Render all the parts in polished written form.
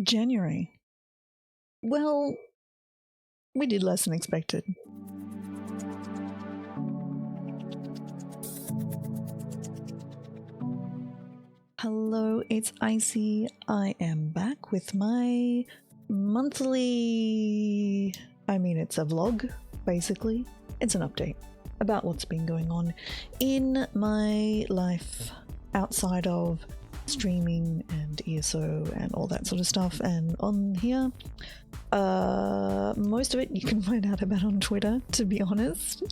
January. Well, we did less than expected. Hello, it's Icy. I am back with my monthly. It's a vlog, basically. It's an update about what's been going on in my life outside of streaming and ESO and all that sort of stuff. And on here, most of it you can find out about on Twitter, to be honest,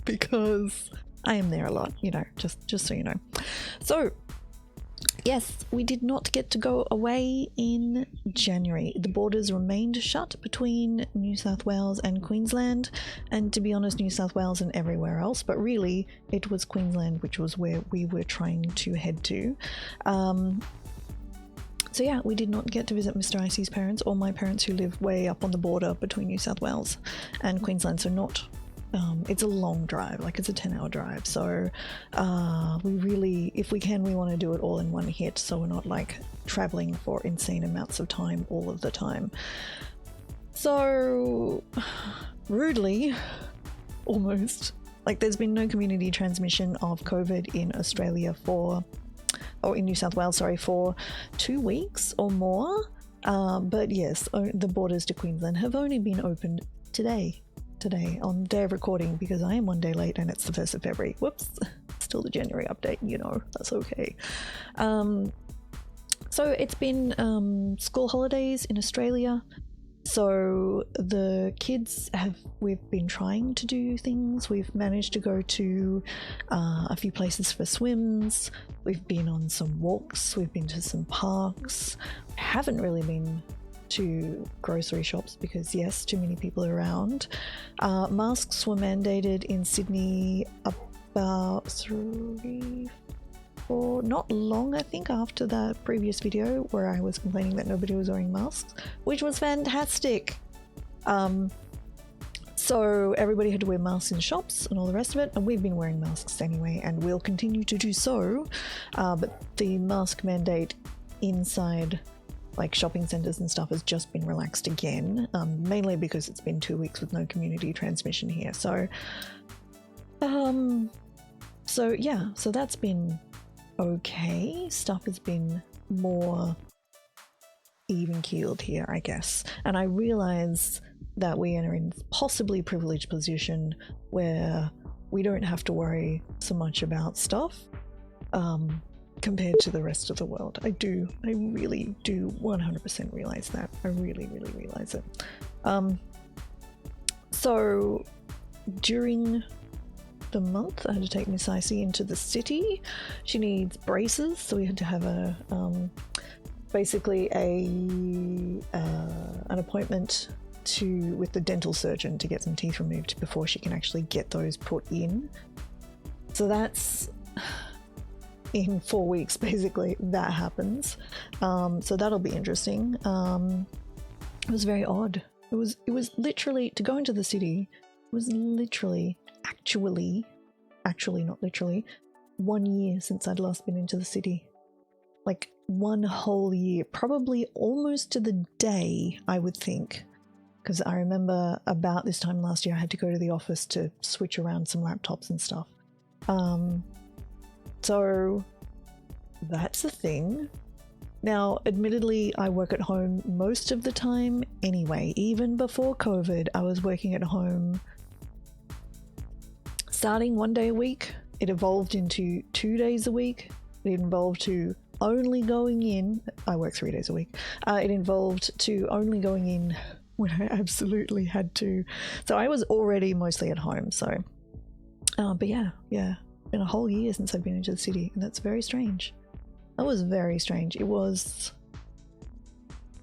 because I am there a lot, just so you know. So yes, we did not get to go away in January. The borders remained shut between New South Wales and Queensland, and to be honest, New South Wales and everywhere else, but really it was Queensland which was where we were trying to head to. So yeah, we did not get to visit Mr. Icy's parents or my parents, who live way up on the border between New South Wales and Queensland, so not it's a long drive, like it's a 10-hour drive, so we really, if we can, we want to do it all in one hit, so we're not like traveling for insane amounts of time all of the time. So rudely, almost, like there's been no community transmission of COVID in Australia in New South Wales, for 2 weeks or more, but yes, the borders to Queensland have only been opened today on the day of recording, because I am one day late and it's the 1st of February. Whoops, still the January update, that's okay. So it's been school holidays in Australia, so the kids we've been trying to do things. We've managed to go to a few places for swims, we've been on some walks, we've been to some parks. We haven't really been to grocery shops because yes, too many people around. Masks were mandated in Sydney about 3-4, not long, I think, after that previous video where I was complaining that nobody was wearing masks, which was fantastic. So everybody had to wear masks in shops and all the rest of it, and we've been wearing masks anyway and we'll continue to do so, but the mask mandate inside like shopping centers and stuff has just been relaxed again, mainly because it's been 2 weeks with no community transmission here. So yeah, so that's been okay. Stuff has been more even keeled here, I guess. And I realize that we are in possibly privileged position where we don't have to worry so much about stuff, compared to the rest of the world. I really do 100% realize that. I really realize it. So during the month, I had to take Miss Icy into the city. She needs braces, so we had to have basically an appointment with the dental surgeon to get some teeth removed before she can actually get those put in. So that's in 4 weeks, basically, that happens. So that'll be interesting. It was very odd. It was literally, to go into the city, it was literally, actually not literally, 1 year since I'd last been into the city. Like 1 whole year, probably almost to the day, I would think, because I remember about this time last year I had to go to the office to switch around some laptops and stuff. So that's a thing. Now, admittedly, I work at home most of the time anyway. Even before COVID, I was working at home starting 1 day a week. It evolved into 2 days a week. It evolved to only going in. I work 3 days a week. It involved to only going in when I absolutely had to. So I was already mostly at home. So, but yeah. Been a whole year since I've been into the city, and that's very strange. That was very strange. It was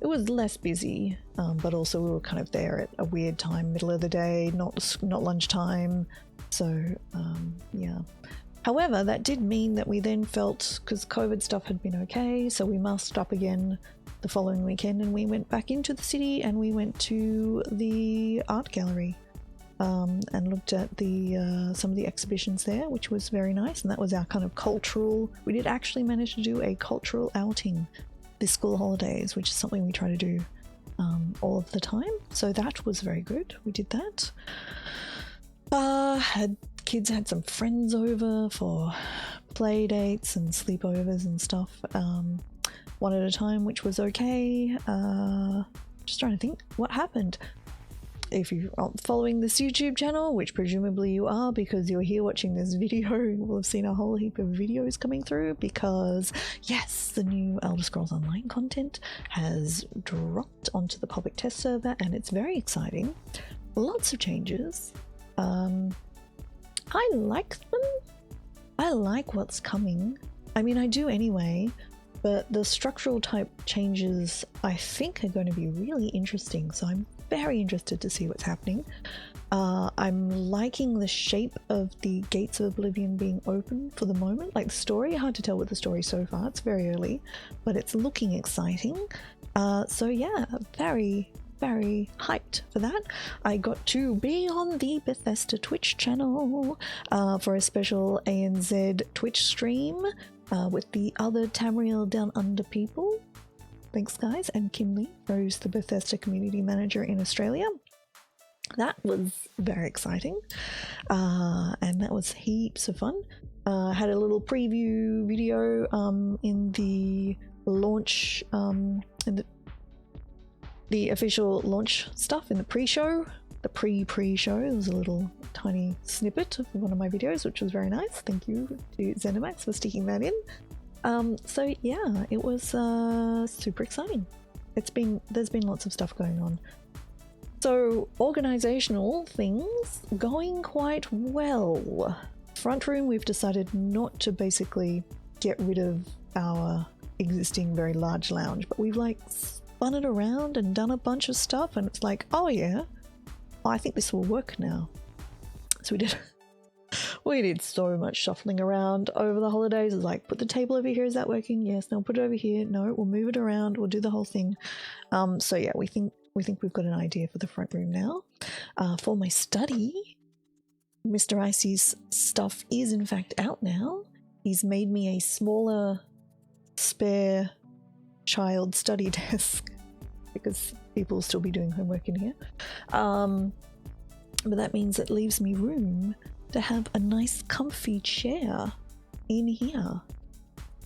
less busy, but also we were kind of there at a weird time, middle of the day, not lunchtime. So yeah. However, that did mean that we then felt, because COVID stuff had been okay, so we masked up again the following weekend, and we went back into the city and we went to the art gallery. And looked at some of the exhibitions there, which was very nice, and that was our kind of cultural. We did actually manage to do a cultural outing this school holidays, which is something we try to do all of the time. So that was very good. We did that. Kids had some friends over for play dates and sleepovers and stuff, one at a time, which was okay. Just trying to think what happened. If you are following this YouTube channel, which presumably you are because you're here watching this video, you will have seen a whole heap of videos coming through because yes, the new Elder Scrolls Online content has dropped onto the public test server and it's very exciting. Lots of changes. I like them. I like what's coming. I mean, I do anyway, but the structural type changes I think are going to be really interesting, so I'm very interested to see what's happening. I'm liking the shape of the Gates of Oblivion being open for the moment. Like the story, hard to tell with the story so far, it's very early, but it's looking exciting. So yeah, very hyped for that. I got to be on the Bethesda Twitch channel for a special ANZ Twitch stream with the other Tamriel Down Under people. Thanks guys, and Kimley, who's the Bethesda community manager in Australia. That was very exciting, and that was heaps of fun. Had a little preview video in the launch, in the official launch stuff in the pre-show, the pre-show. There was a little tiny snippet of one of my videos, which was very nice. Thank you to Zenimax for sticking that in. So yeah, it was super exciting. There's been lots of stuff going on. So organizational things going quite well. Front room, we've decided not to basically get rid of our existing very large lounge, but we've like spun it around and done a bunch of stuff, and it's like, oh yeah, I think this will work now. So we did so much shuffling around over the holidays. It's like, put the table over here, is that working? Yes. No, put it over here. No, we'll move it around, we'll do the whole thing. So yeah, we think we've got an idea for the front room now. For my study, Mr. Icy's stuff is in fact out now. He's made me a smaller spare child study desk because people will still be doing homework in here. But that means it leaves me room to have a nice comfy chair in here.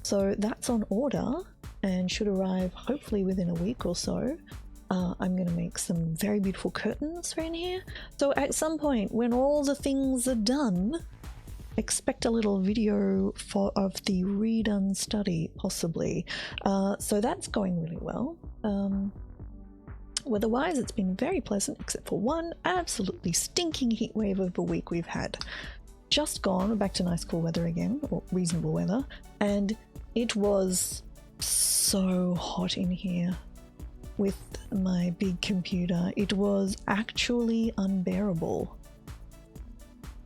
So that's on order and should arrive hopefully within a week or so. I'm going to make some very beautiful curtains for in here. So at some point when all the things are done, expect a little video of the redone study possibly. So that's going really well. Weather-wise, it's been very pleasant, except for one absolutely stinking heat wave of a week we've had. Just gone, we're back to nice cool weather again, or reasonable weather, and it was so hot in here with my big computer. It was actually unbearable.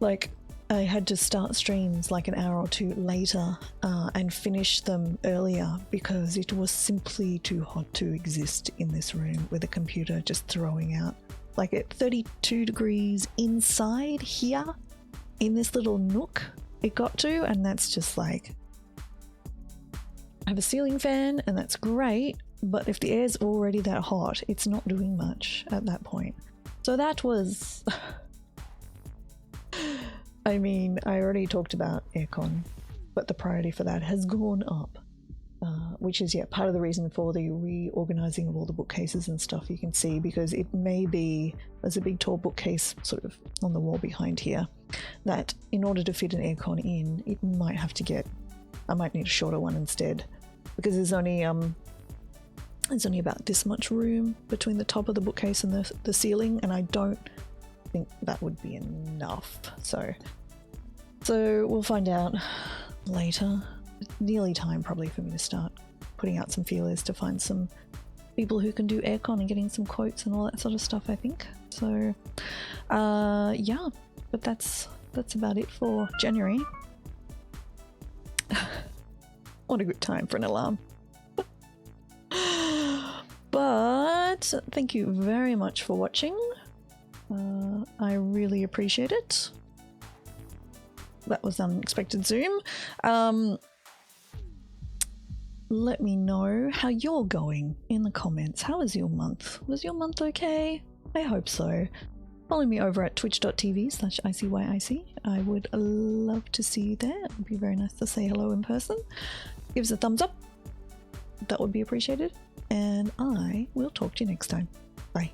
Like, I had to start streams like an hour or two later and finish them earlier because it was simply too hot to exist in this room with a computer just throwing out. Like at 32 degrees inside here in this little nook it got to, and that's just like, I have a ceiling fan and that's great, but if the air's already that hot, it's not doing much at that point. So that was... I mean, I already talked about aircon, but the priority for that has gone up, which is, yeah, part of the reason for the reorganizing of all the bookcases and stuff you can see, because it may be, there's a big tall bookcase sort of on the wall behind here, that in order to fit an aircon in, it might have to get, I might need a shorter one instead, because there's only about this much room between the top of the bookcase and the ceiling, and I don't think that would be enough. So we'll find out later. It's nearly time probably for me to start putting out some feelers to find some people who can do aircon and getting some quotes and all that sort of stuff, I think. So yeah, but that's about it for January. What a good time for an alarm. But thank you very much for watching. I really appreciate it. That was unexpected Zoom. let me know how you're going in the comments. How was your month? Was your month okay? I hope so. Follow me over at twitch.tv/ICYIC. I would love to see you there. It would be very nice to say hello in person. Give us a thumbs up. That would be appreciated. And I will talk to you next time. Bye.